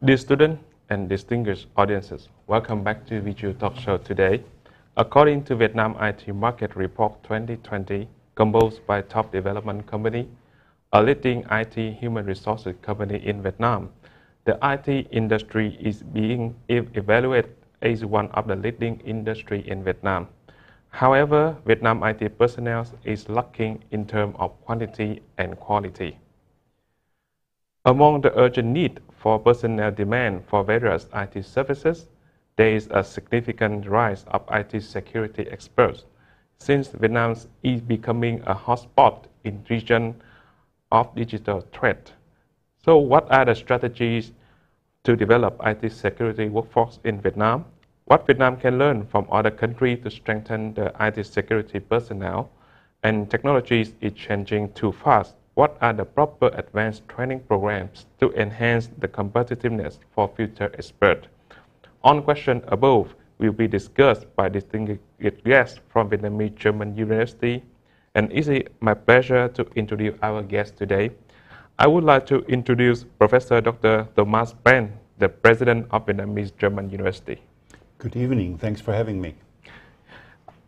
Dear students and distinguished audiences, welcome back to VGU Talkshow today. According to Vietnam IT Market Report 2020, composed by Top Development Company, a leading IT human resources company in Vietnam, the IT industry is being evaluated as one of the leading industry in Vietnam. However, Vietnam IT personnel is lacking in terms of quantity and quality. Among the urgent need for personnel demand for various IT services, there is a significant rise of IT security experts, since Vietnam is becoming a hotspot in the region of digital threat. So what are the strategies to develop IT security workforce in Vietnam? What Vietnam can learn from other countries to strengthen the IT security personnel? And technologies is changing too fast. What are the proper advanced training programs to enhance the competitiveness for future experts? On question above will be discussed by distinguished guests from Vietnamese-German University, and it is my pleasure to introduce our guest today. I would like to introduce Professor Dr. Thomas Ben, the President of Vietnamese-German University. Good evening. Thanks for having me.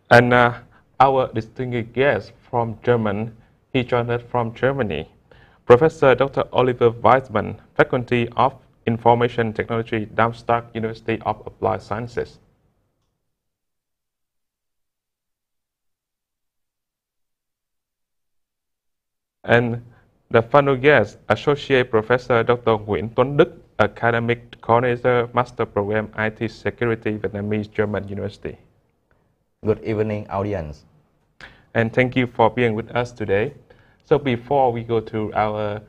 And our distinguished guest from Germany, he joined us from Germany, Professor Dr. Oliver Weizmann, Faculty of Information Technology, Darmstadt University of Applied Sciences. And the final guest, Associate Professor Dr. Nguyễn Tuấn Đức, Academic Coordinator, Master Program IT Security, Vietnamese-German University. Good evening, audience. And thank you for being with us today. So before we go to our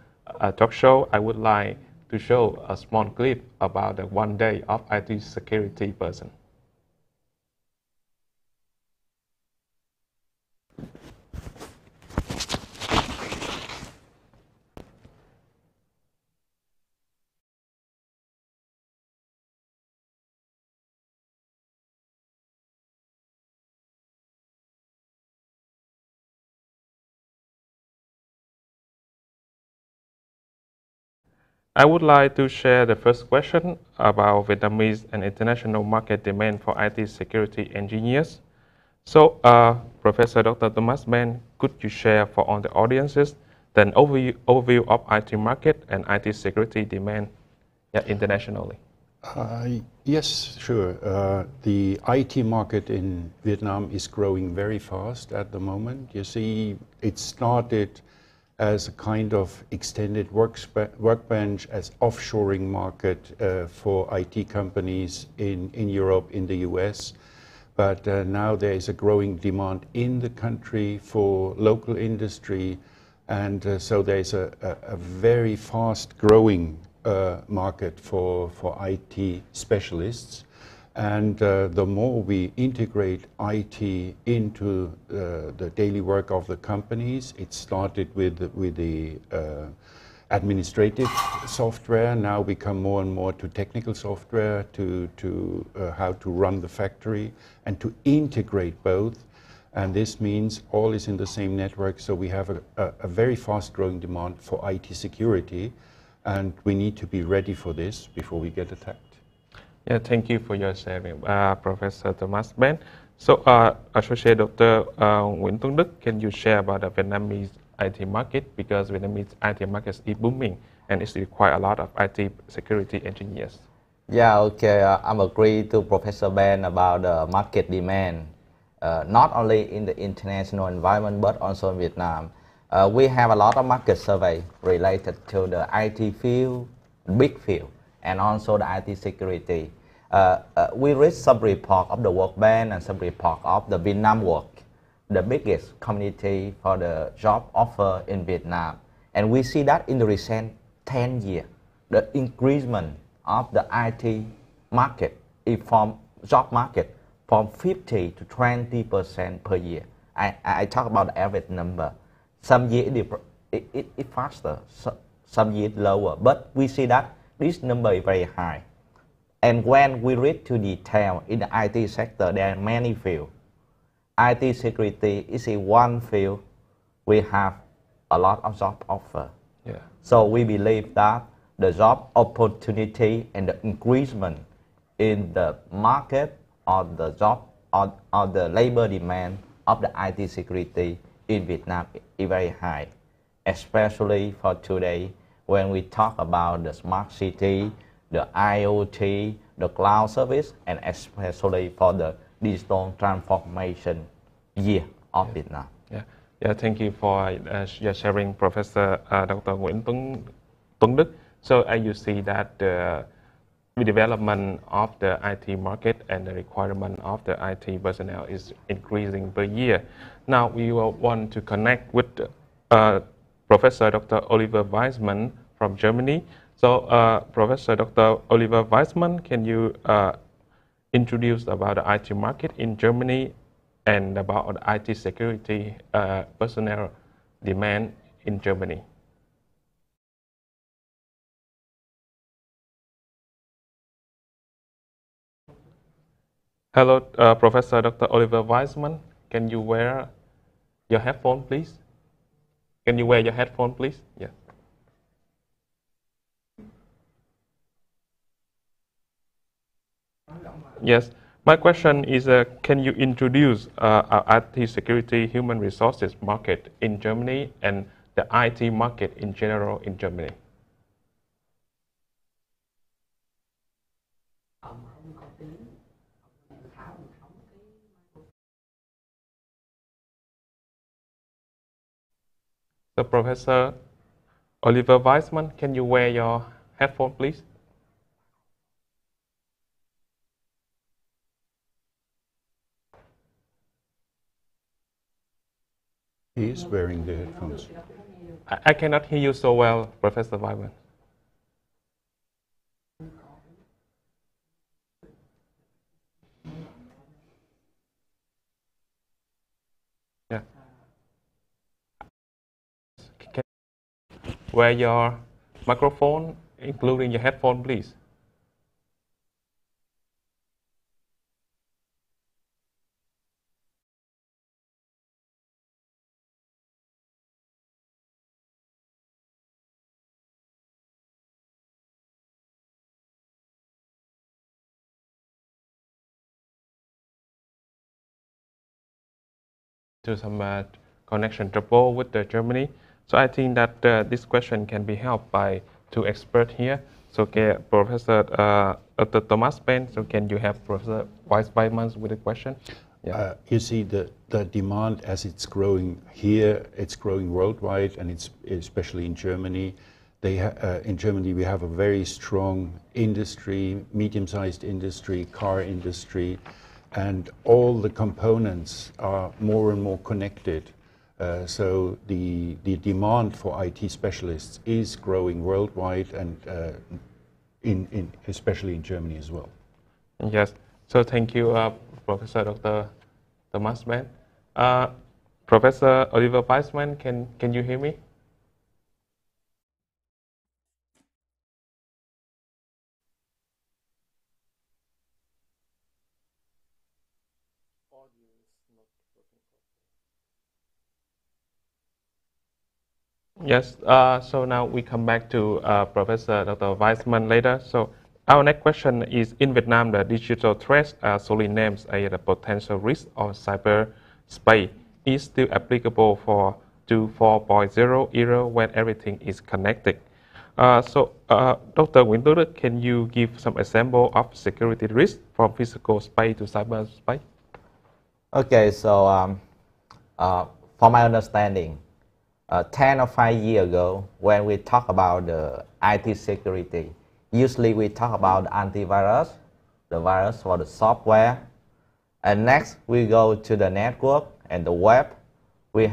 talk show, I would like to show a small clip about the one day of IT security person. I would like to share the first question about Vietnamese and international market demand for IT security engineers. So, Professor Dr. Thomas Ben, could you share for all the audiences the overview of IT market and IT security demand internationally? Yes, sure. The IT market in Vietnam is growing very fast at the moment. You see, it started as a kind of extended workbench, as offshoring market for IT companies in Europe, in the US. But now there is a growing demand in the country for local industry. And so there's a very fast growing market for IT specialists. And the more we integrate IT into the daily work of the companies, it started with the administrative software, now we come more and more to technical software, to how to run the factory and to integrate both. And this means all is in the same network, so we have a very fast growing demand for IT security, and we need to be ready for this before we get attacked. Yeah, thank you for your sharing, Professor Thomas Ben. So, Associate Dr. Nguyễn Tuấn Đức, can you share about the Vietnamese IT market? Because Vietnamese IT market is booming and it's require a lot of IT security engineers. Yeah, okay. I'm agree to Professor Ben about the market demand, not only in the international environment but also in Vietnam. We have a lot of market survey related to the IT field, big field, and also the IT security. We read some report of the World Bank and some report of the Vietnam Work, the biggest community for the job offer in Vietnam. And we see that in the recent 10 years, the increasement of the IT market, from job market, from 50 to 20% per year. I talk about the average number. Some years it faster, some years lower, but we see that this number is very high. And when we read to detail in the IT sector, there are many fields. IT security is in one field. We have a lot of job offer. Yeah. So we believe that the job opportunity and the increasement in the market or the job or the labor demand of the IT security in Vietnam is very high, especially for today when we talk about the smart city, the IoT, the cloud service, and especially for the digital transformation year of Vietnam. Yeah, thank you for your sharing, Professor Dr. Nguyễn Tuấn Đức. So you see that the development of the IT market and the requirement of the IT personnel is increasing per year. Now we will want to connect with Professor Dr. Oliver Weissmann from Germany. So Professor Dr. Oliver Weissmann, can you introduce about the IT market in Germany and about the IT security personnel demand in Germany? Hello, Professor Dr. Oliver Weissmann. Can you wear your headphone, please? Can you wear your headphone, please? Yeah. Yes. My question is, can you introduce our IT security human resources market in Germany and the IT market in general in Germany? So Professor Oliver Weissmann, can you wear your headphone, please? He is wearing the headphones. I cannot hear you so well, Professor Weissmann. Yeah. Can you wear your microphone, including your headphone, please? To some connection trouble with Germany. So I think that this question can be helped by two experts here. So Professor Dr. Thomas Penn, so can you help Professor Weissmann with the question? Yeah. You see the demand as it's growing here, it's growing worldwide, and it's especially in Germany. In Germany we have a very strong industry, medium-sized industry, car industry, and all the components are more and more connected. So the demand for IT specialists is growing worldwide and especially in Germany as well. Yes. So thank you, Professor Dr. Thomas Penn. Professor Oliver Weissmann, can you hear me? Yes, so now we come back to Professor Dr. Weissmann later. So our next question is, in Vietnam, the digital threats are solely named as a potential risk of cyberspace is still applicable to 4.0 era when everything is connected. Dr. Nguyễn Tấn Đức, can you give some example of security risk from physical space to cyberspace? Okay, so from my understanding, 10 or 5 years ago, when we talk about the IT security, usually we talk about antivirus, the virus for the software, and next we go to the network and the web. We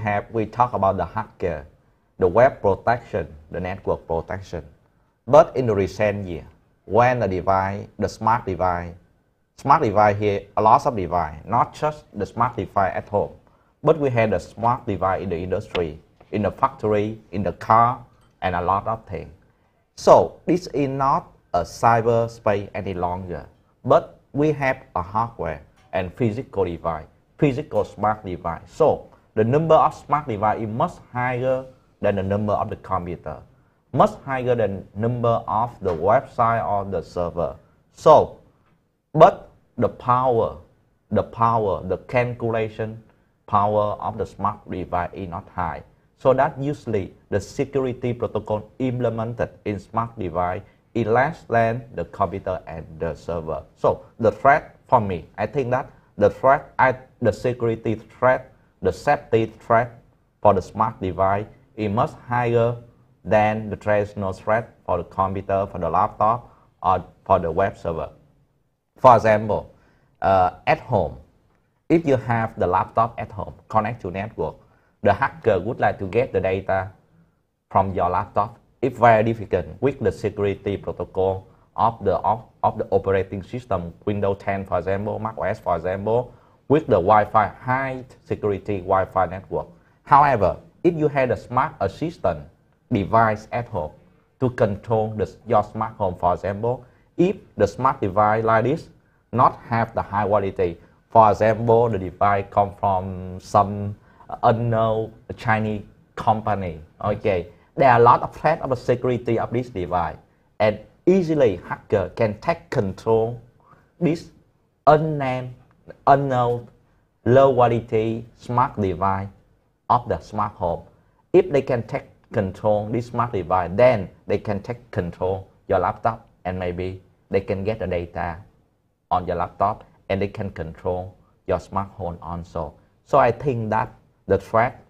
talk about the hacker, the web protection, the network protection. But in the recent year, when the smart device here, a lot of device, not just the smart device at home, but we had the smart device in the industry, in the factory, in the car, and a lot of things. So this is not a cyberspace any longer, but we have a hardware and physical device, physical smart device. So the number of smart device is much higher than the number of the computer. much higher than number of the website or the server. So, but the calculation power of the smart device is not high. So that usually the security protocol implemented in smart device is less than the computer and the server. So the threat for me, I think that the security threat, the safety threat for the smart device is much higher than the traditional threat for the computer, for the laptop, or for the web server. For example, at home, if you have the laptop at home, connect to network, the hacker would like to get the data from your laptop. It's very difficult with the security protocol of the operating system, Windows 10 for example, Mac OS for example, with the Wi-Fi, high security Wi-Fi network. However, if you have a smart assistant device at home to control your smart home, for example, if the smart device like this not have the high quality, for example, the device come from some unknown Chinese company, okay, there are a lot of threats of the security of this device, and easily hacker can take control this unknown low quality smart device of the smart home. If they can take control this smart device, then they can take control your laptop, and maybe they can get the data on your laptop and they can control your smartphone also. So I think that the threat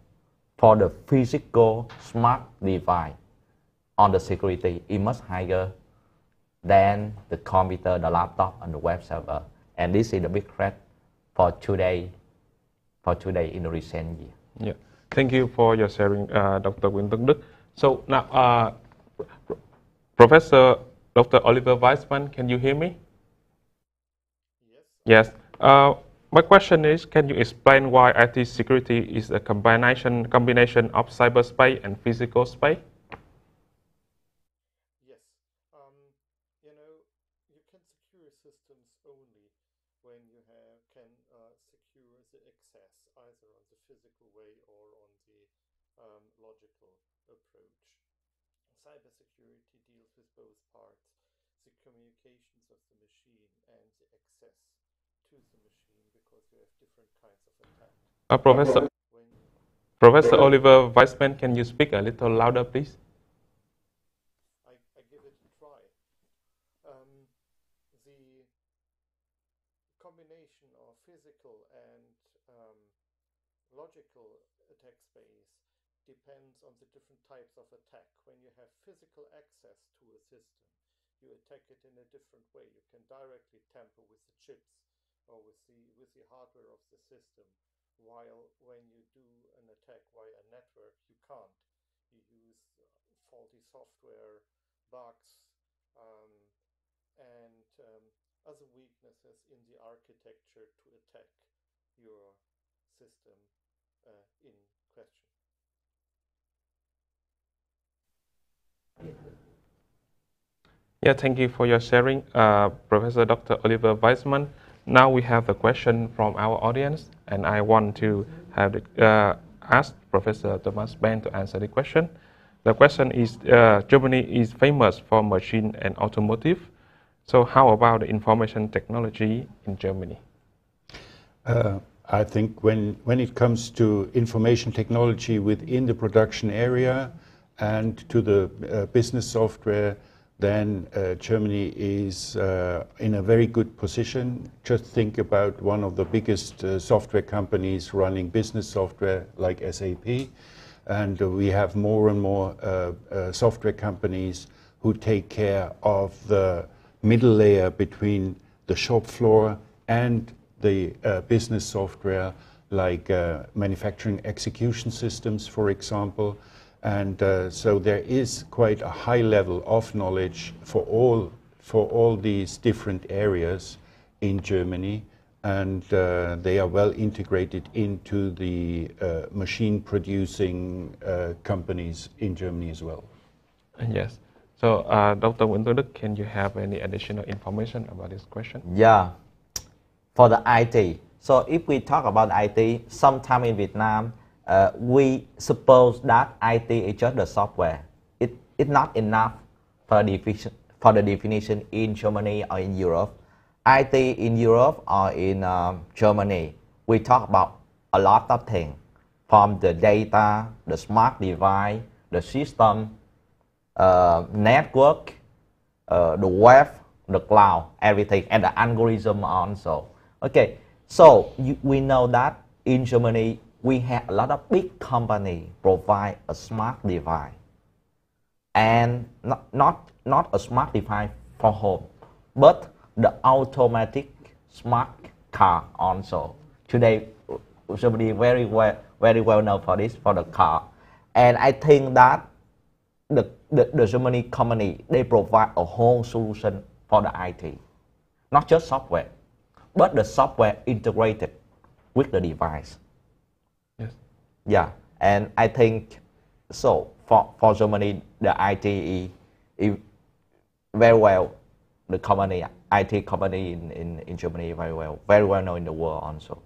for the physical smart device on the security is much higher than the computer, the laptop, and the web server. And this is the big threat for today in the recent year. Yeah, thank you for your sharing, Dr. Nguyễn Tấn Đức. So now, Professor Dr. Oliver Weissman, can you hear me? Yes. My question is, can you explain why IT security is a combination of cyberspace and physical space? Yes. You know, you can secure systems only when you can secure the access either on the physical way or on the logical approach. Cybersecurity deals with both parts, the communications of the machine and the access to the machine, because you have different kinds of attack. Professor Oliver Weissman, can you speak a little louder, please? I give it a try. The combination of physical and logical attack space depends on the different types of attack. When you have physical access to a system, you attack it in a different way. You can directly tamper with the chips or with the hardware of the system, while when you do an attack via a network, you can't. You use faulty software, bugs, and other weaknesses in the architecture to attack your system in question. Yeah, thank you for your sharing, Professor Dr. Oliver Weissman. Now we have a question from our audience, and I want to have ask Professor Thomas Ben to answer the question. The question is, Germany is famous for machine and automotive. So how about the information technology in Germany? I think when it comes to information technology within the production area and to the business software, then Germany is in a very good position. Just think about one of the biggest software companies running business software like SAP. And we have more and more software companies who take care of the middle layer between the shop floor and the business software, like manufacturing execution systems, for example. And so there is quite a high level of knowledge for all these different areas in Germany, and they are well integrated into the machine producing companies in Germany as well. Yes. So, Dr. Nguyễn Tấn Đức, can you have any additional information about this question? Yeah. For the IT, so if we talk about IT, sometime in Vietnam, we suppose that IT is just the software. it's not enough for the definition in Germany or in Europe. IT in Europe or in Germany, we talk about a lot of things, from the data, the smart device, the system, network, the web, the cloud, everything, and the algorithm also. Okay, so we know that in Germany, we have a lot of big companies provide a smart device, and not a smart device for home, but the automatic smart car also. Today, Germany very well known for this, for the car. And I think that the Germany company, they provide a whole solution for the IT. Not just software, but the software integrated with the device. Yes. Yeah, and I think, so for Germany, the IT is very well, the company, IT company in Germany very well known in the world also.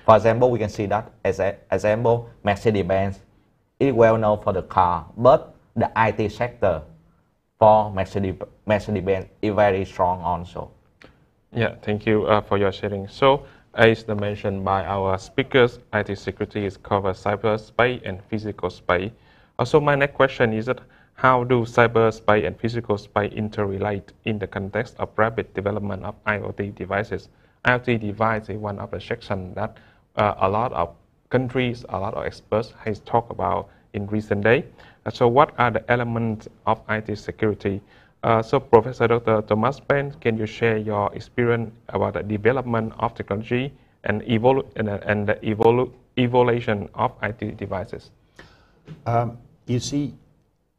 For example, we can see that as an example, Mercedes-Benz is well known for the car, but the IT sector for Mercedes-Benz is very strong also. Yeah, thank you for your sharing. So, as mentioned by our speakers, IT security is covered cyberspace and physical space. Also, my next question is that how do cyberspace and physical space interrelate in the context of rapid development of IoT devices? IoT device is one of the sections that a lot of countries, a lot of experts has talked about in recent days. So what are the elements of IT security? So Professor Dr. Thomas Ben, can you share your experience about the development of technology and the evolution of IT devices? You see,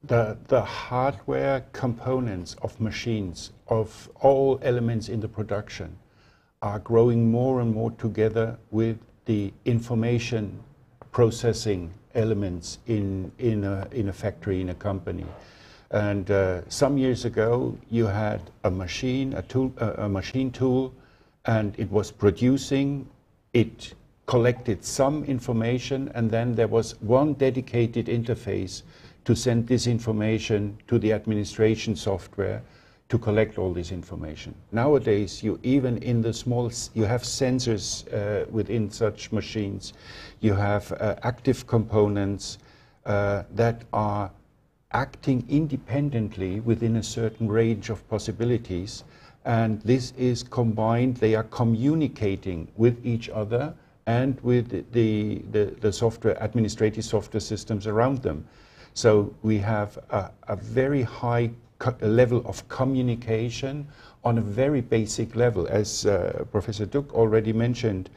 the hardware components of machines, of all elements in the production, are growing more and more together with the information processing elements in a factory, in a company. And some years ago, you had a machine tool, and it was producing, it collected some information, and then there was one dedicated interface to send this information to the administration software to collect all this information. Nowadays, you even in the small, you have sensors within such machines. You have active components that are acting independently within a certain range of possibilities. And this is combined, they are communicating with each other and with the software, administrative software systems around them. So we have a very high level of communication on a very basic level. As Professor Duck already mentioned,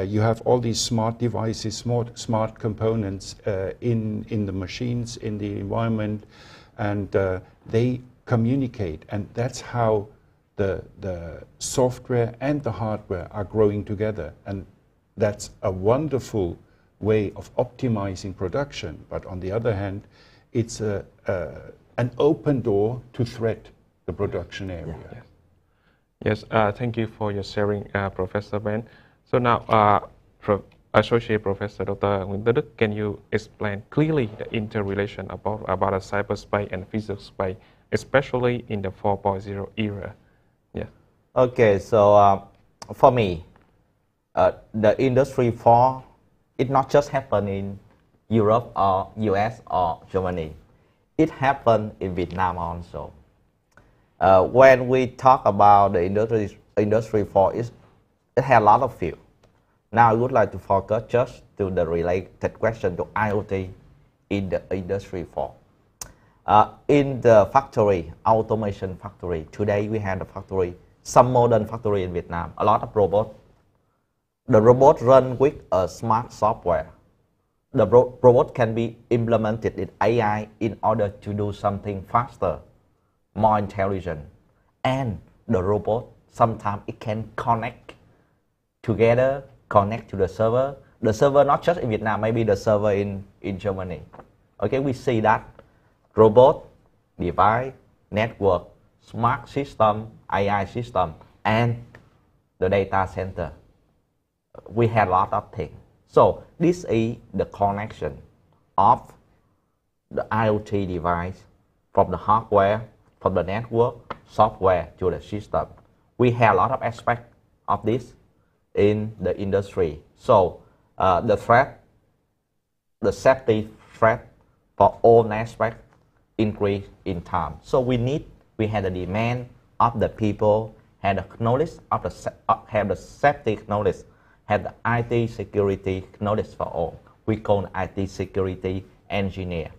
you have all these smart devices, smart components in the machines, in the environment, and they communicate. And that's how the software and the hardware are growing together. And that's a wonderful way of optimizing production. But on the other hand, it's an open door to threat the production area. Yes, thank you for your sharing, Professor Ben. So now, Associate Professor Dr. Winter Đức, can you explain clearly the interrelation about a cyberspace and physical space, especially in the 4.0 era? Yeah. Okay, so for me, the Industry 4, it not just happen in Europe or US or Germany. It happened in Vietnam also. When we talk about the Industry 4, it has a lot of fields. Now I would like to focus just to the related question to IoT in the Industry 4. In the factory, automation factory, today we have the factory, some modern factory in Vietnam, a lot of robots. The robot run with a smart software. The robot can be implemented in AI in order to do something faster, more intelligent. And the robot, sometimes it can connect together, connect to the server. The server not just in Vietnam, maybe the server in Germany. Okay, we see that robot, device, network, smart system, AI system, and the data center. We have a lot of things. So this is the connection of the IoT device from the hardware, from the network, software to the system. We have a lot of aspects of this in the industry. So the threat, the safety threat for all aspects increase in time. So we have the demand of the people, have the knowledge of have the safety knowledge, have the IT security knowledge for all. We call IT security engineer.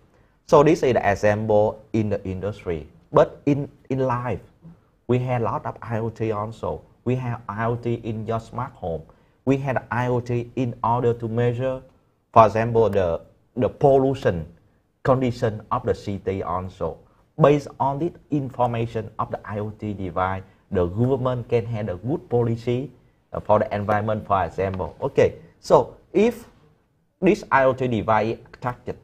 So this is the example in the industry. But in life, we have a lot of IoT also. We have IoT in your smart home. We have IoT in order to measure, for example, the pollution condition of the city also. Based on this information of the IoT device, the government can have a good policy for the environment, for example. Okay, so if this IoT device is attached,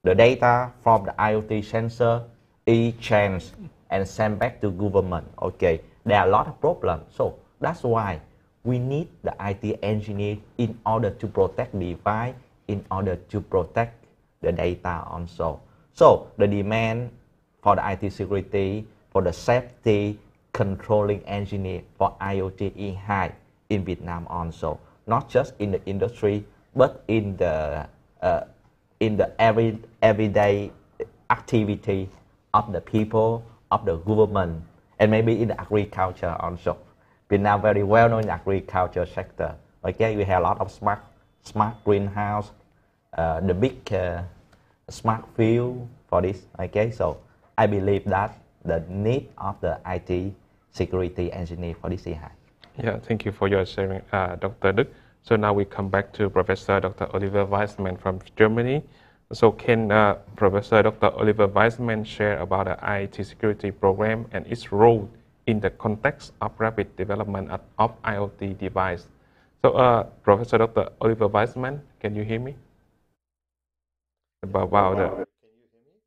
the data from the IoT sensor is changed and sent back to government. Okay, there are a lot of problems. So that's why we need the IT engineer in order to protect the device, in order to protect the data also. So the demand for the IT security, for the safety controlling engineer for IoT is high in Vietnam also. Not just in the industry, but in the everyday activity of the people, of the government, and maybe in the agriculture also. Vietnam very well known in the agriculture sector. Okay, we have a lot of smart greenhouse, the big smart field for this. Okay, so I believe that the need of the IT security engineer for this is high. Yeah, thank you for your sharing, Dr. Đức. So now we come back to Professor Dr. Oliver Weissman from Germany. So can Professor Dr. Oliver Weissman share about the IT security program and its role in the context of rapid development of IoT device? So Professor Dr. Oliver Weissman, can you hear me? About the... Can you hear me?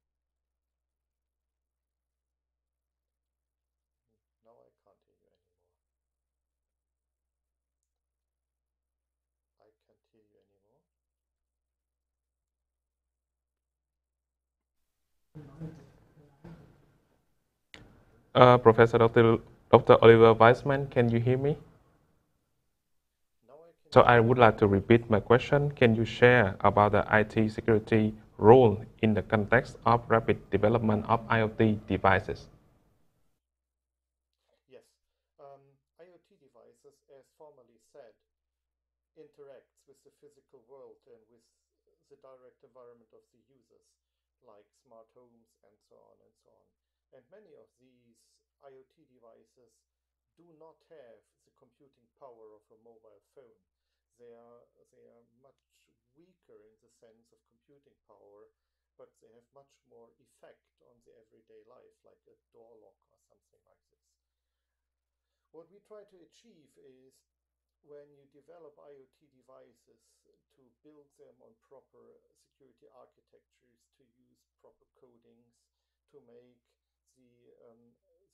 No, I can't hear you anymore. I can't hear you anymore. Professor Dr. Oliver Weissman, can you hear me? Now I can. So I would like to repeat my question. Can you share about the IT security role in the context of rapid development of IoT devices? Yes. IoT devices, as formerly said, interacts with the physical world and with the direct environment of the users, like smart homes and so on and so on. And many of these IoT devices do not have the computing power of a mobile phone. They are much weaker in the sense of computing power, but they have much more effect on the everyday life, like a door lock or something like this. What we try to achieve is, when you develop IoT devices, to build them on proper security architectures, to use proper codings, to make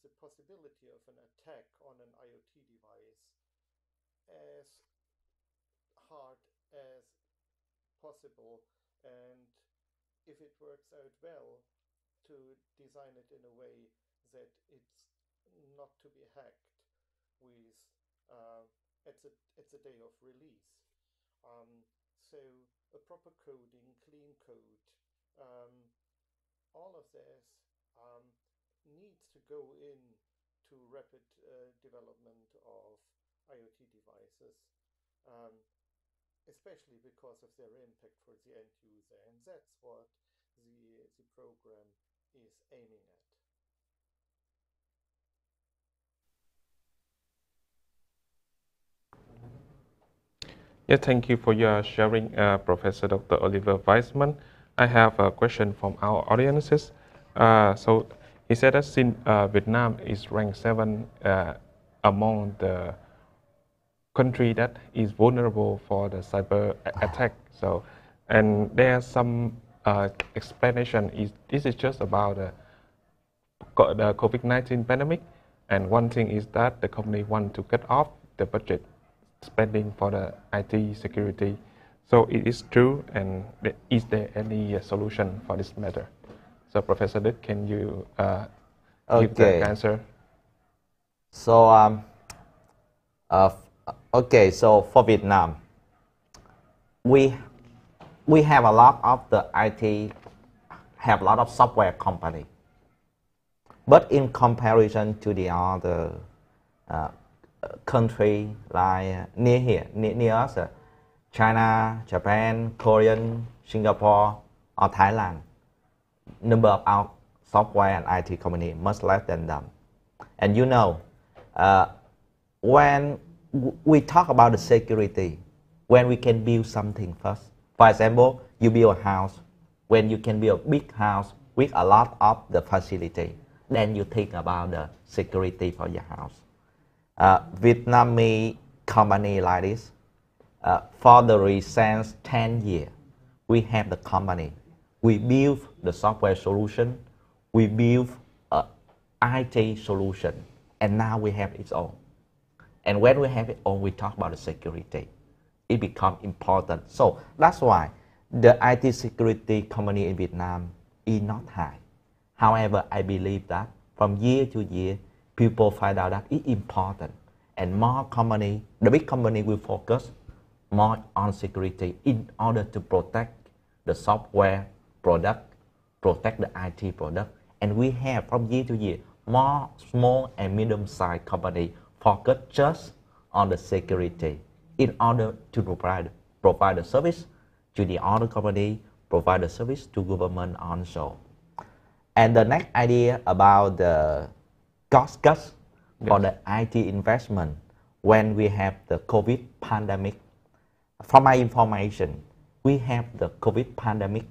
the possibility of an attack on an IoT device as hard as possible, and if it works out well, to design it in a way that it's not to be hacked with at the day of release. So a proper coding, clean code, all of this needs to go in to rapid development of IoT devices, especially because of their impact for the end user, and that's what the program is aiming at. Yeah, thank you for your sharing, Professor Dr. Oliver Weissman. I have a question from our audiences. So he said that since Vietnam is ranked 7 among the country that is vulnerable for the cyber attack. So, and there's some explanation. This is just about the COVID-19 pandemic, and one thing is that the company want to cut off the budget spending for the IT security. So it is true, and is there any solution for this matter? So Professor Đức, can you give the answer? So, okay, so for Vietnam, we have a lot of the IT, have a lot of software company. But in comparison to the other country like near us, China, Japan, Korean, Singapore, or Thailand, number of our software and IT company much less than them. And you know, when we talk about the security, when we can build something first. For example, you build a house. When you can build a big house with a lot of the facility, then you think about the security for your house. Vietnamese company like this, for the recent 10 years, we have the company. We build the software solution, we build a IT solution, and now we have its own. And when we have it own, we talk about the security. It becomes important. So that's why the IT security company in Vietnam is not high. However, I believe that from year to year, people find out that it's important. And more company, the big company will focus more on security in order to protect the software product, protect the IT product. And we have from year to year, more small and medium-sized company focus just on the security in order to provide the service to the other company, provide the service to government also. And the next idea about the cost cuts for the IT investment when we have the COVID pandemic. From my information, we have the COVID pandemic,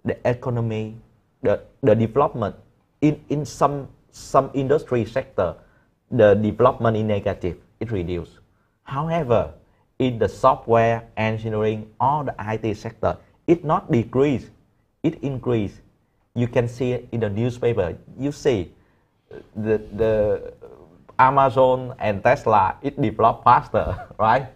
the economy, the development in some industry sector, the development is negative, it reduced. However, in the software engineering or the IT sector, it not decrease, it increase. You can see it in the newspaper. You see the Amazon and Tesla, it develop faster, right?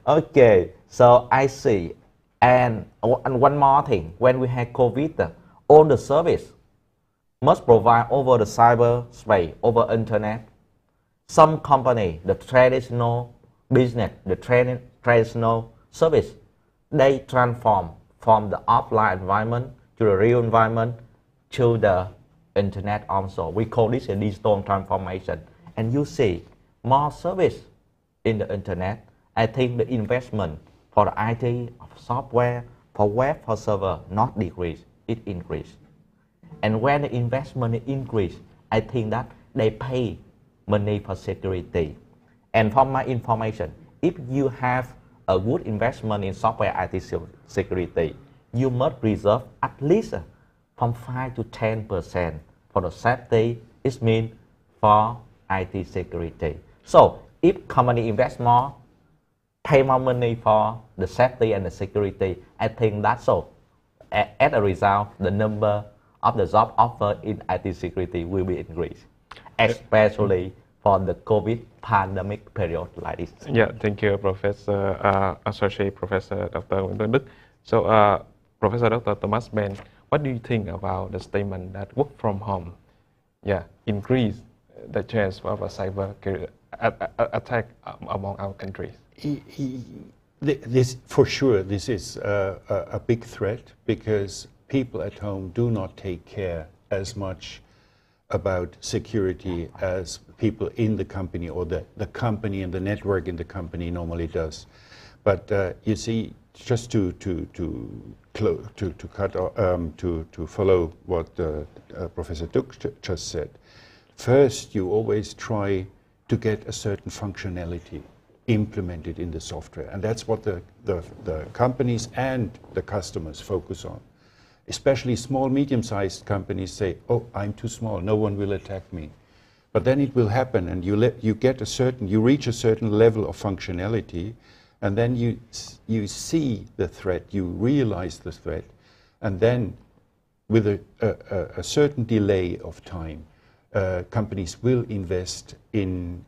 Okay, so I see. And one more thing, when we had COVID, all the service must provide over the cyberspace, over internet. Some company, the traditional business, the traditional service, they transform from the offline environment to the real environment to the internet also. We call this a digital transformation. And you see more service in the internet. I think the investment for the IT, software, for web, for server, not decrease, it increase. And when the investment increase, I think that they pay money for security. And from my information, if you have a good investment in software IT security, you must reserve at least from 5 to 10% for the safety. It means for IT security. So if company invest more, pay more money for the safety and the security, I think that's so. As a result, the number of the job offer in IT security will be increased, especially for the COVID pandemic period like this. Yeah, thank you, Professor, Associate Professor Dr. Nguyễn Tuấn Đức. So, Professor Dr. Thomas Ben, what do you think about the statement that work from home, increase the chance of a cyber attack among our countries? This, for sure, this is a big threat because people at home do not take care as much about security as people in the company or the company and the network in the company normally does. But you see, just to follow what Professor Duck just said, first you always try to get a certain functionality implemented in the software, and that's what the companies and the customers focus on. Especially small, medium-sized companies say, "Oh, I'm too small. No one will attack me." But then it will happen, and you reach a certain level of functionality, and then you see the threat, you realize the threat, and then with a certain delay of time, companies will invest in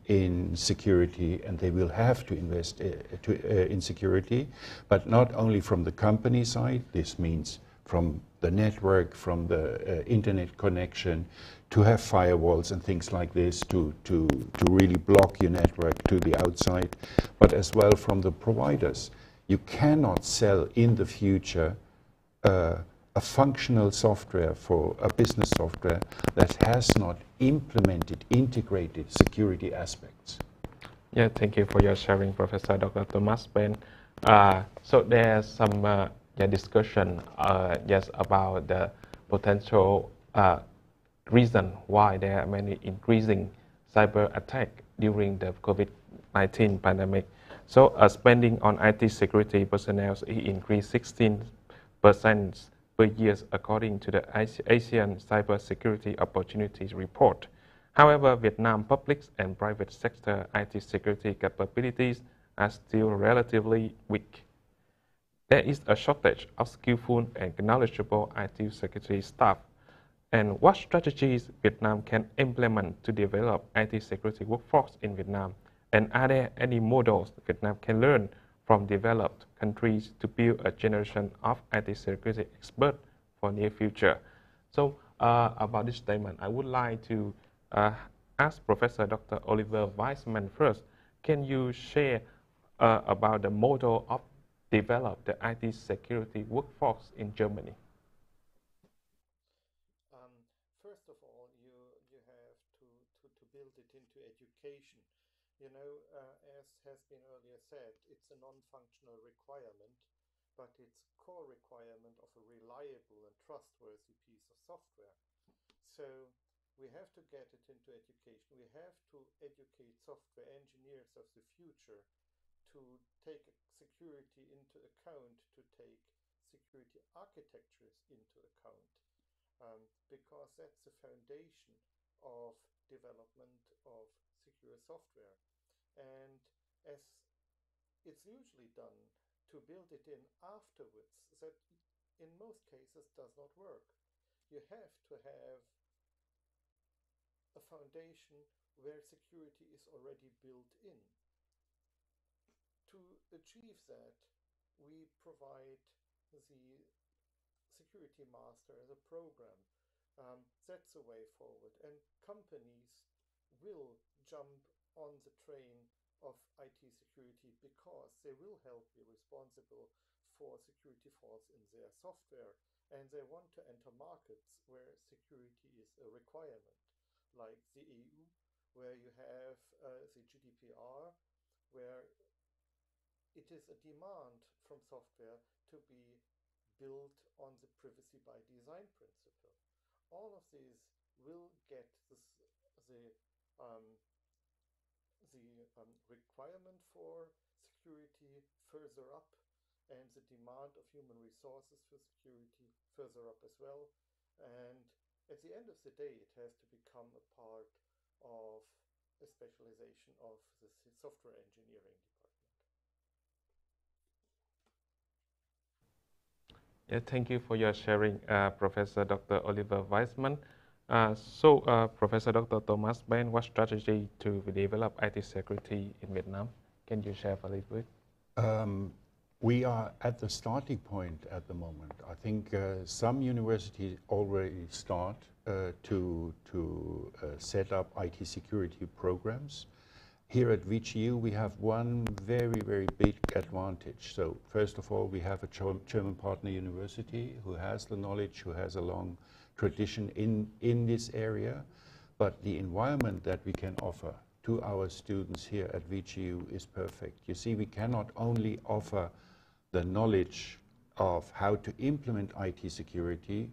security, and they will have to invest in security, but not only from the company side. This means from the network, from the internet connection, to have firewalls and things like this to really block your network to the outside, but as well from the providers. You cannot sell in the future a functional software for a business software that has not implemented, integrated security aspects. Yeah, thank you for your sharing, Professor Dr. Thomas Ben. So there's some discussion yes, about the potential reason why there are many increasing cyber attacks during the COVID-19 pandemic. So spending on IT security personnel increased 16% per year according to the Asian Cyber Security Opportunities Report. However, Vietnam public and private sector IT security capabilities are still relatively weak. There is a shortage of skillful and knowledgeable IT security staff. And what strategies Vietnam can implement to develop IT security workforce in Vietnam? And are there any models Vietnam can learn from developed countries to build a generation of IT security experts for near future? So about this statement, I would like to ask Professor Dr. Oliver Weissman first. Can you share about the model of develop the IT security workforce in Germany? First of all, you have to build it into education. You know, as has been earlier said, it's a non-functional requirement, but it's a core requirement of a reliable and trustworthy piece of software. So we have to get it into education. We have to educate software engineers of the future to take security into account, to take security architectures into account, because that's the foundation of development of secure software. And as it's usually done to build it in afterwards, that in most cases does not work. You have to have a foundation where security is already built in. To achieve that, we provide the security master as a program. That's the way forward. And companies will jump on the train of IT security because they will help be responsible for security faults in their software. And they want to enter markets where security is a requirement, like the EU, where you have the GDPR, where it is a demand from software to be built on the privacy by design principle. All of these will get the requirement for security further up, and the demand of human resources for security further up as well. And at the end of the day, it has to become a part of a specialization of the software engineering department. Yeah, thank you for your sharing, Professor Dr. Oliver Weissman. Professor Dr. Thomas Ben, what strategy to develop IT security in Vietnam? Can you share a little bit? We are at the starting point at the moment. I think some universities already start to set up IT security programs. Here at VGU, we have one very, very big advantage. So first of all, we have a German partner university who has the knowledge, who has a long tradition in this area. But the environment that we can offer to our students here at VGU is perfect. You see, we cannot only offer the knowledge of how to implement IT security,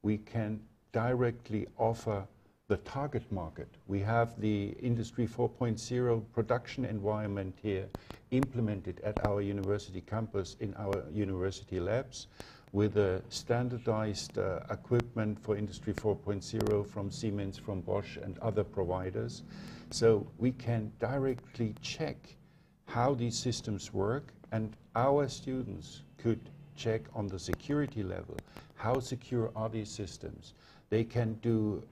we can directly offer the target market. We have the Industry 4.0 production environment here implemented at our university campus in our university labs with a standardized equipment for Industry 4.0 from Siemens, from Bosch and other providers. So we can directly check how these systems work, and our students could check on the security level, how secure are these systems. They can do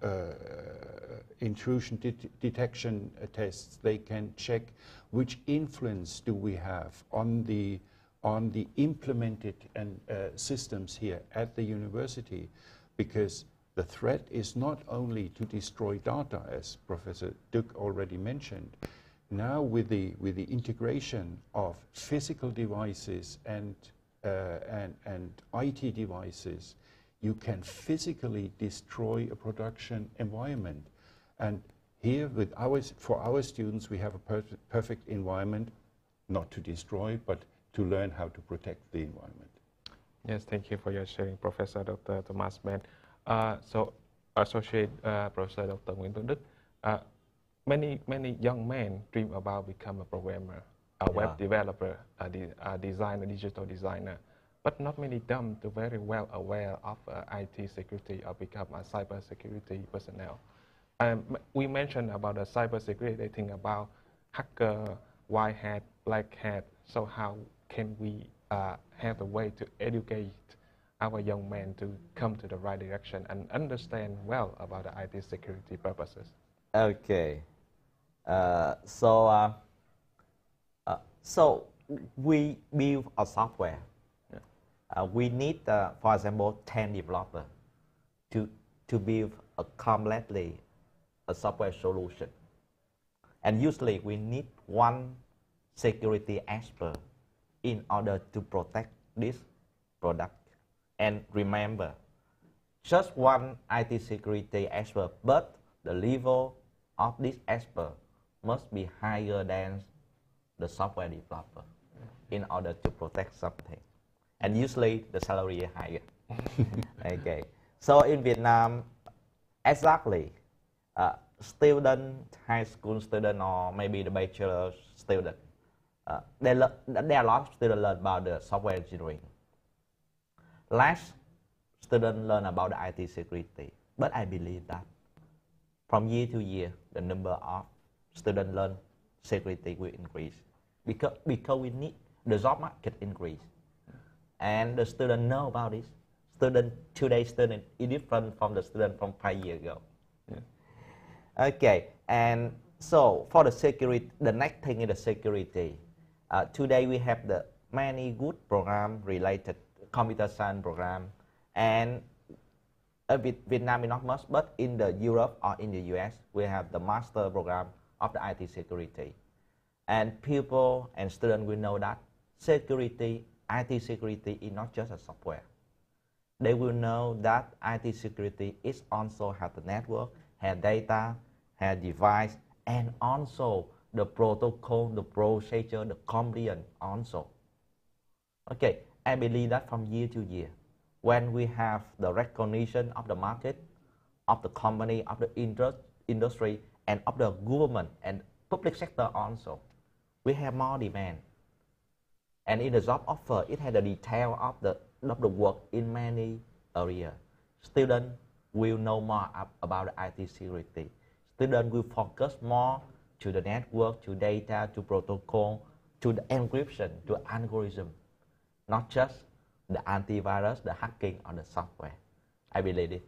intrusion detection tests. They can check which influence do we have on the on the implemented and systems here at the university, because the threat is not only to destroy data, as Professor Duc already mentioned. Now with the integration of physical devices and IT devices, you can physically destroy a production environment. And here for our students, we have a perfect environment, not to destroy, but to learn how to protect the environment. Yes, thank you for your sharing, Professor Dr. Thomas Ben. So, Associate Professor Dr. Nguyễn Tuấn Đức, many young men dream about become a programmer, a web developer, a designer, digital designer, but not many of them are very well aware of IT security or become a cyber security personnel. We mentioned about the cyber security, they think about hacker, white hat, black hat. So how can we have a way to educate our young men to come to the right direction and understand well about the IT security purposes? Okay. So we build a software. We need, for example, 10 developers to build a completely a software solution. And usually we need one security expert in order to protect this product. And remember, just one IT security expert, but the level of this expert must be higher than the software developer in order to protect something. And usually the salary is higher. Okay. So in Vietnam, exactly, student, high school student, or maybe the bachelor student, there are a lot of students learn about the software engineering. Less students learn about the IT security, but I believe that from year to year, the number of students learn security will increase because we need the job market increase, and the students know about this. Today's student is different from the student from 5 years ago. Yeah. Okay, and so for the security, the next thing is the security. Today we have the many good program related computer science program, and Vietnam is not much, but in the Europe or in the US, we have the master program of the IT security. And people and students will know that security, IT security is not just a software. They will know that IT security is also have the network, have data, have device, and also the protocol, the procedure, the compliance also. Okay, I believe that from year to year, when we have the recognition of the market, of the company, of the industry, and of the government and public sector also, we have more demand. And in the job offer, it had the detail of the work in many areas. Students will know more about the IT security. Students will focus more to the network, to data, to protocol, to the encryption, to algorithm, not just the antivirus, the hacking, or the software. I believe it.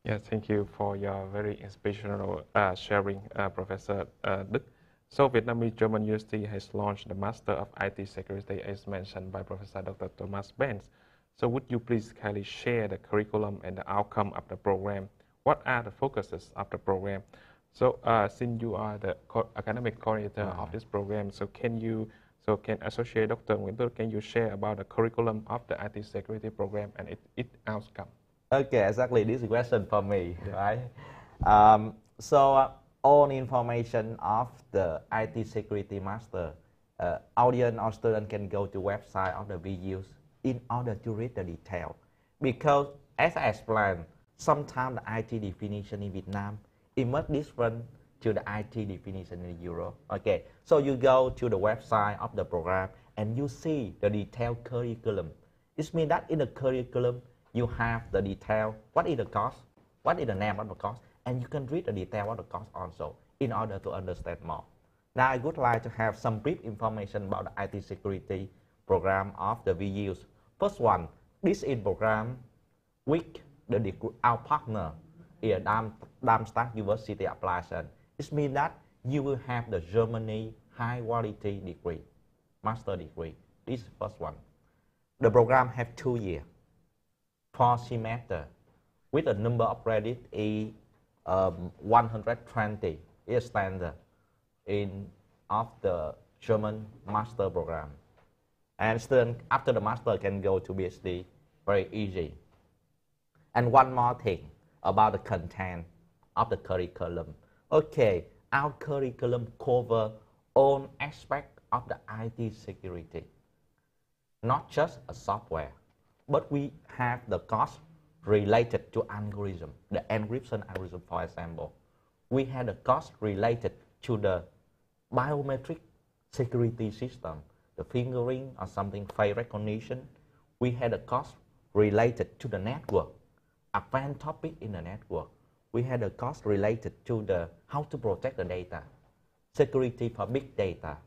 Yes, thank you for your very inspirational sharing, Professor Đức. So Vietnamese-German University has launched the Master of IT Security as mentioned by Professor Dr. Thomas Benz. So would you please kindly share the curriculum and the outcome of the program? What are the focuses of the program? So since you are the academic coordinator of this program, so can Associate Dr. Nguyễn Tuấn Đức, can you share about the curriculum of the IT security program and its outcome? Okay, exactly. This is a question for me, right? All information of the IT security master, audience or student can go to website of the VGU in order to read the detail. Because as I explained, sometimes the IT definition in Vietnam is much different to the IT definition in Europe. Okay, so you go to the website of the program and you see the detailed curriculum. It means that in the curriculum you have the detail, what is the course, what is the name of the course, and you can read the detail of the course also in order to understand more. Now I would like to have some brief information about the IT security program of the VGU. First one, this is program with our partner is Darmstadt University Application. It means that you will have the Germany high quality degree, master degree. This is the first one. The program have 2 years, 4 semester, with a number of credit is 120 is standard in of the German master program. And student after the master can go to PhD very easy. And one more thing about the content of the curriculum. Okay, our curriculum cover all aspects of the IT security. Not just a software, but we have the cost related to algorithm, the encryption algorithm, for example. We have the cost related to the biometric security system, the fingering or something, face recognition. We had a cost related to the network, advanced topic in the network. We had a cost related to the how to protect the data, security for big data.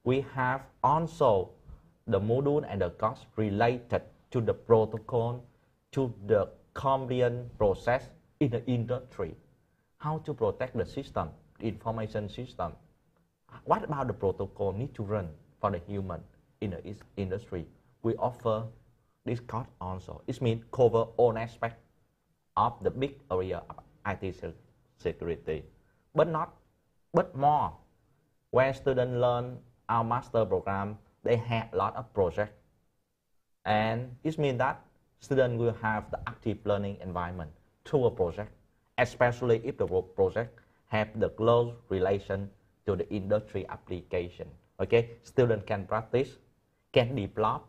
We have also the module and the cost related to the protocol, to the compliance process in the industry, how to protect the system, information system. What about the protocol need to run for the human in the industry? We offer this course also. It means cover all aspects of the big area of IT security, but more. When students learn our master program, they have a lot of projects, and it means that students will have the active learning environment through a project, especially if the project have the close relation to the industry application. Okay, students can practice, can develop,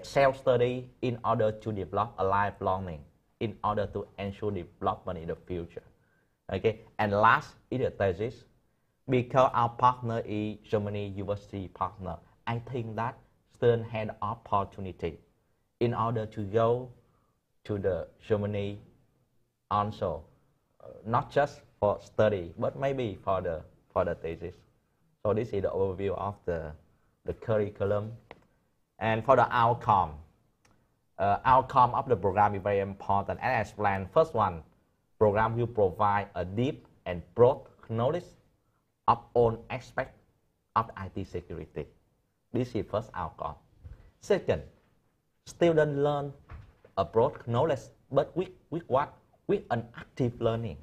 self-study in order to develop a lifelong learning, in order to ensure development in the future. Okay, and last is the thesis. Because our partner is Germany university partner, I think that students had opportunity in order to go to the Germany also, not just for study, but maybe for the thesis. So this is the overview of the curriculum. And for the outcome of the program is very important. As I explained, first one, program will provide a deep and broad knowledge of all aspects of IT security. This is first outcome. Second, students learn a broad knowledge, but with what? With an active learning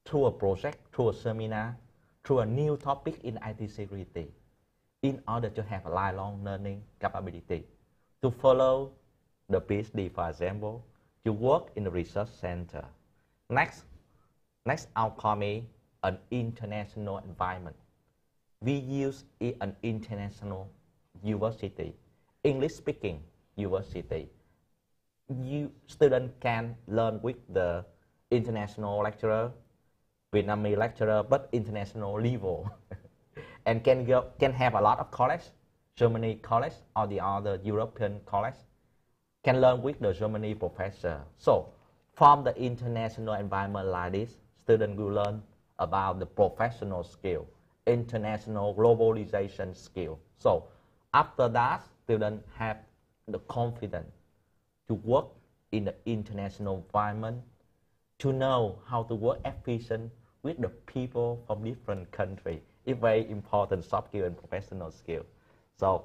through a project, through a seminar, through a new topic in IT security, in order to have a lifelong learning capability, to follow the PhD, for example, to work in the research center. Next outcome is an international environment. We use an international university, English-speaking university. Students can learn with the international lecturer, Vietnamese lecturer, but international level, and can have a lot of college, Germany college or the other European college, can learn with the Germany professor. So, from the international environment like this, students will learn about the professional skill, international globalization skill. So after that, students have the confidence to work in the international environment, to know how to work efficient with the people from different countries. It's very important soft skill and professional skill. So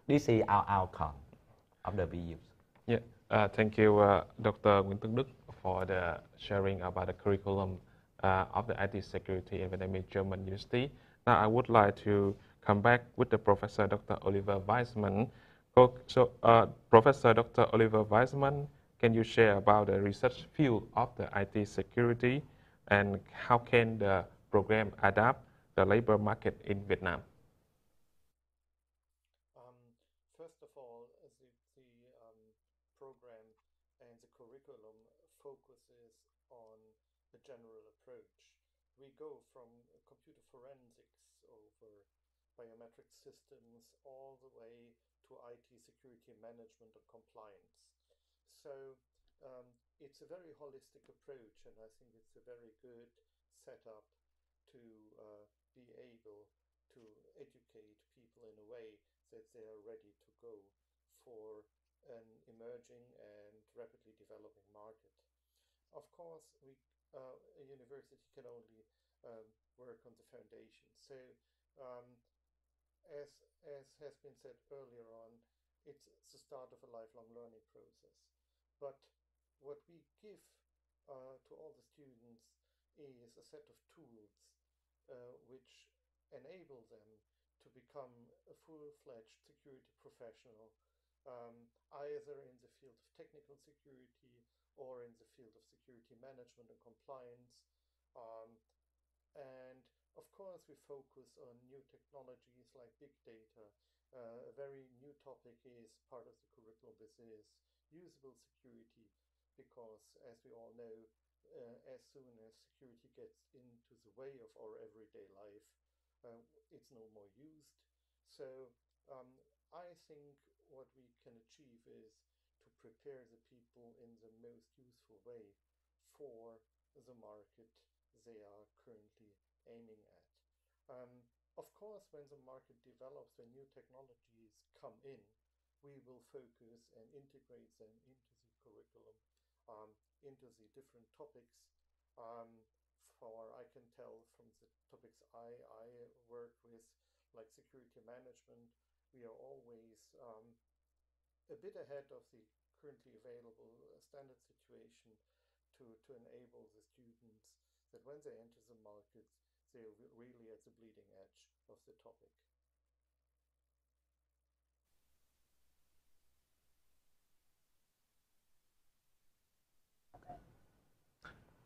this is our outcome of the VGUs. Yeah, thank you, Dr. Nguyễn Tấn Đức, for the sharing about the curriculum of the IT security in Vietnamese-German University. Now I would like to come back with the Professor Dr. Oliver Weisman. So, Professor Dr. Oliver Weisman, can you share about the research field of the IT security and how can the program adapt the labor market in Vietnam? First of all, the program and the curriculum focuses on a general approach. We go from computer forensics over biometric systems all the way to IT security management and compliance. So it's a very holistic approach, and I think it's a very good setup to be able to educate people in a way that they are ready to go for an emerging and rapidly developing market. Of course, a university can only work on the foundation. So, as has been said earlier on, it's the start of a lifelong learning process. But what we give to all the students is a set of tools which enable them to become a full-fledged security professional, either in the field of technical security or in the field of security management and compliance. Um, and of course, we focus on new technologies like big data. A very new topic is part of the curriculum. This is usable security, because as we all know, as soon as security gets into the way of our everyday life, it's no more used. So I think what we can achieve is to prepare the people in the most useful way for the market they are currently aiming at. Of course, when the market develops, when new technologies come in, we will focus and integrate them into the curriculum, into the different topics. For I can tell from the topics I work with, like security management, we are always a bit ahead of the currently available standard situation to enable the students that when they enter the market, they're really at the bleeding edge of the topic.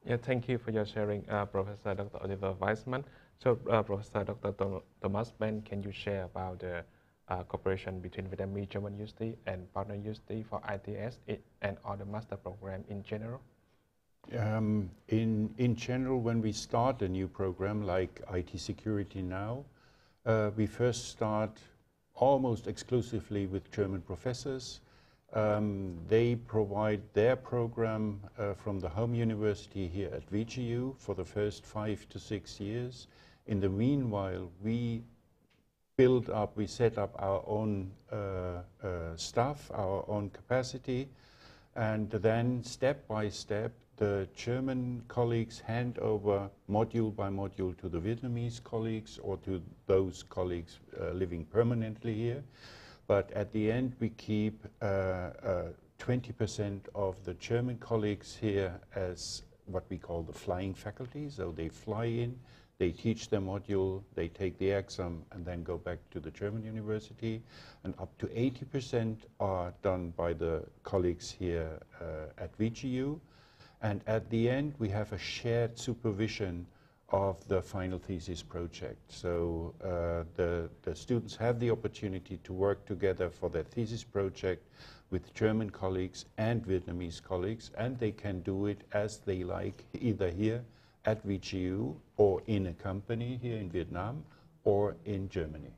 Yeah, thank you for your sharing, Professor Dr. Oliver Weissman. So, Professor Dr. Thomas Ben, can you share about the cooperation between Vietnamese-German University and partner university for ITS and other master program in general? In general, when we start a new program like IT security now, we first start almost exclusively with German professors. They provide their program from the home university here at VGU for the first 5 to 6 years. In the meanwhile, we set up our own staff, our own capacity, and then step by step, the German colleagues hand over module by module to the Vietnamese colleagues or to those colleagues living permanently here. But at the end, we keep 20% of the German colleagues here as what we call the flying faculty. So they fly in, they teach their module, they take the exam, and then go back to the German university. And up to 80% are done by the colleagues here at VGU. And at the end, we have a shared supervision of the final thesis project. So the students have the opportunity to work together for their thesis project with German colleagues and Vietnamese colleagues, and they can do it as they like, either here at VGU or in a company here in Vietnam or in Germany.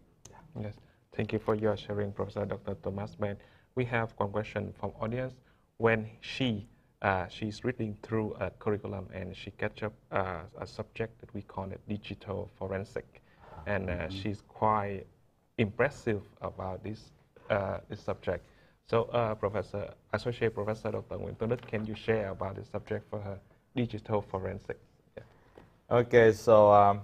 Yes, thank you for your sharing, Professor Dr. Thomas Ben. We have one question from audience. When she's reading through a curriculum and she catch up a subject that we call it digital forensic, and she's quite impressive about this subject. So, Associate Professor Dr. Nguyễn Tuấn Đức, can you share about this subject for her, digital forensic? Yeah. Okay, so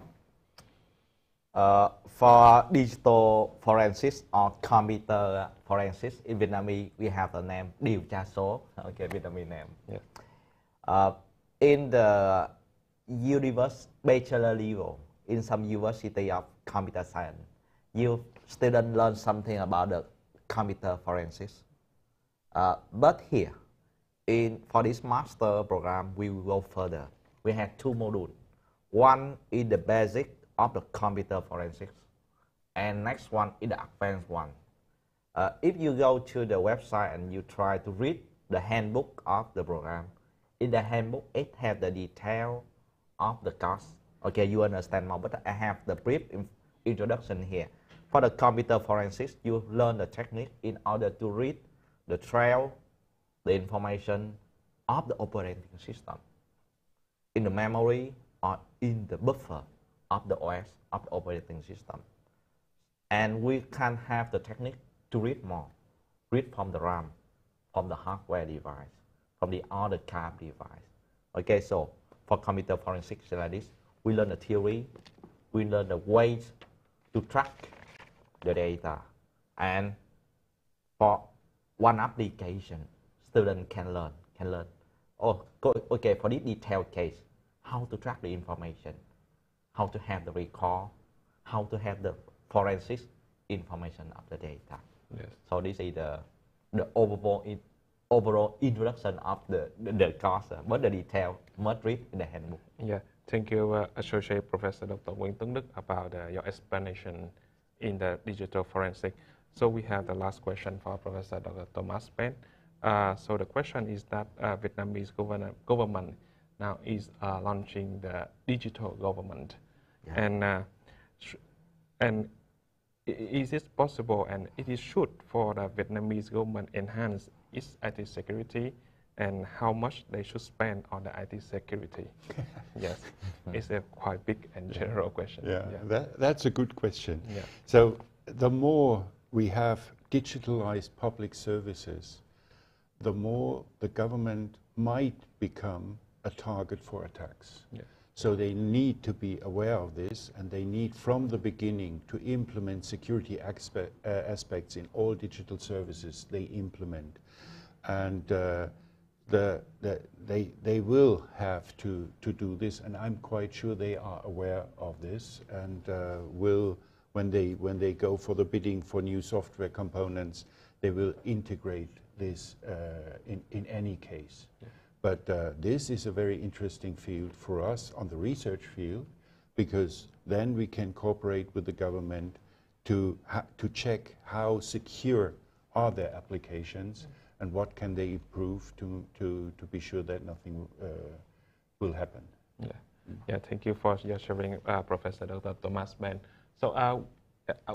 for digital forensics or computer forensics in Vietnamese, we have the name điều tra số. Okay, Vietnamese name. Yeah. In the bachelor level, in some university of computer science, you students learn something about the computer forensics. But here, for this master program, we will go further. We have 2 modules. One is the basic of the computer forensics, and next one is the advanced one. If you go to the website and you try to read the handbook of the program, in the handbook it has the detail of the course. Okay, you understand more, but I have the brief introduction here. For the computer forensics, you learn the technique in order to read the trail, the information of the operating system in the memory or in the buffer of the OS of the operating system. And we can have the technique to read more. Read from the RAM, from the hardware device, from the other card device. Okay, so for computer forensics like this, we learn the theory, we learn the ways to track the data, and For one application, student can learn. Oh, okay, for this detailed case, how to track the information, how to have the recall, how to have the forensic information of the data. Yes. So this is the overall introduction of the course, but the detail must read in the handbook. Yeah, thank you, Associate Professor Dr. Nguyễn Tuấn Đức, about your explanation in the digital forensic. So we have the last question for Professor Dr. Thomas Ben. So the question is that Vietnamese government now is launching the digital government, and is it possible and it is should for the Vietnamese government enhance its IT security, and how much they should spend on the IT security? Yes, it's a quite big and general question. That's a good question. Yeah. So the more we have digitalized public services, the more the government might become a target for attacks. Yeah. So they need to be aware of this, and they need from the beginning to implement security aspects in all digital services they implement. And they will have to do this, and I'm quite sure they are aware of this, and will, when they go for the bidding for new software components, they will integrate this in any case. Yeah. But this is a very interesting field for us on the research field, because then we can cooperate with the government to check how secure are their applications and what can they improve to be sure that nothing will happen. Yeah, yeah. Thank you for your sharing, Professor Dr. Thomas Ben. So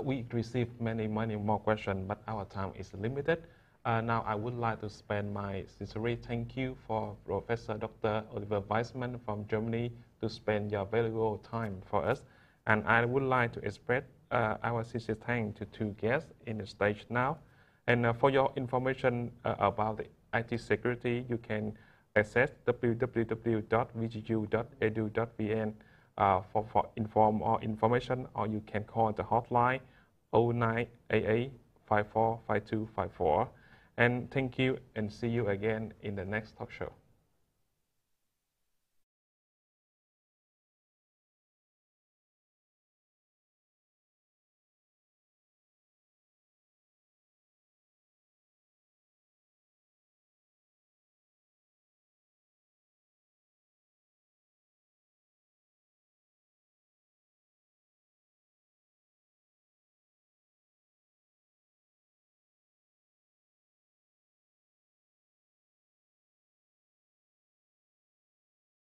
we received many more questions, but our time is limited. Now I would like to spend my sincere thank you for Professor Dr. Oliver Weissman from Germany to spend your valuable time for us. And I would like to express our sincere thanks to two guests in the stage now. And for your information about the IT security, you can access www.vgu.edu.vn for information, or you can call the hotline 0988 545254. And thank you, and see you again in the next talk show.